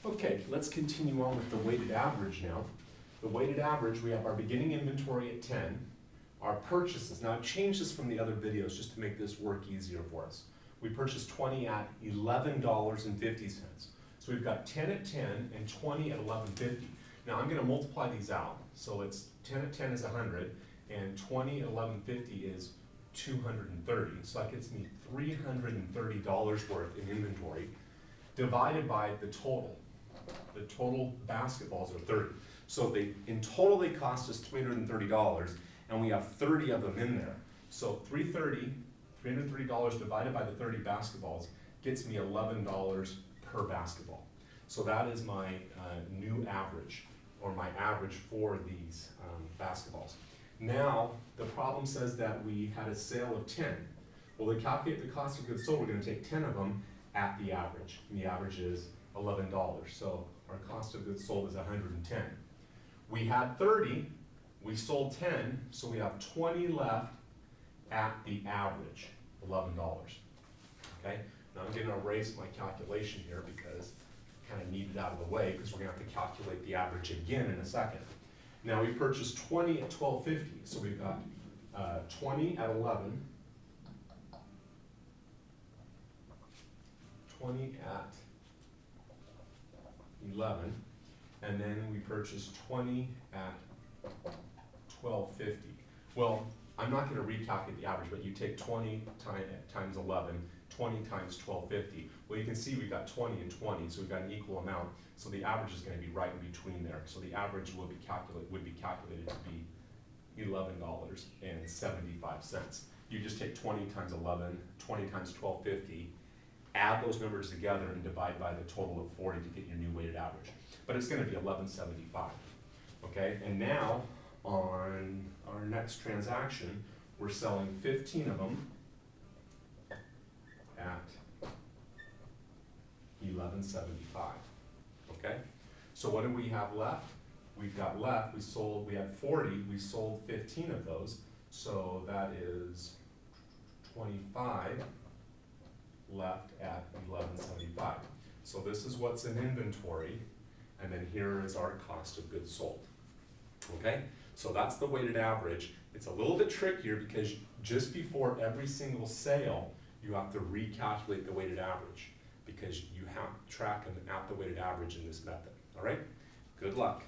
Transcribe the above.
Okay, let's continue on with the weighted average now. The weighted average, we have our beginning inventory at 10, our purchases. Now I've changed this from the other videos just to make this work easier for us. We purchased 20 at $11.50. So we've got 10 at 10 and 20 at $11.50. Now I'm gonna multiply these out. So it's 10 at 10 is 100 and 20 at $11.50 is 230. So that gets me $330 worth in inventory divided by the total. The total basketballs are 30. So in total they cost us $330 and we have 30 of them in there. So $330 divided by the 30 basketballs gets me $11 per basketball. So that is my new average, or my average for these basketballs. Now, the problem says that we had a sale of 10. Well, to calculate the cost of goods sold, we're gonna take 10 of them at the average, and the average is $11. So our cost of goods sold is 110. We had 30, we sold 10, so we have 20 left at the average, $11. Okay, now I'm gonna erase my calculation here because I kind of need it out of the way because we're gonna have to calculate the average again in a second. Now we purchased 20 at $12.50, so we've got 20 at 11, 20 at 11, and then we purchased 20 at $12.50. Well, I'm not going to recalculate the average, but you take 20 times 11, 20 times $12.50. Well, you can see we've got 20 and 20, so we've got an equal amount. So the average is going to be right in between there. So the average would be calculated to be $11.75. You just take 20 times 11, 20 times $12.50, add those numbers together and divide by the total of 40 to get your new weighted average. But it's going to be $11.75. Okay, and now on our next transaction, we're selling 15 of them at $11.75. Okay, so what do we have left? We've got left, we had 40, we sold 15 of those, so that is 25 left at $11.75. So this is what's in inventory, and then here is our cost of goods sold. Okay, so that's the weighted average. It's a little bit trickier because just before every single sale, you have to recalculate the weighted average because you have to track them at the weighted average in this method. All right, good luck.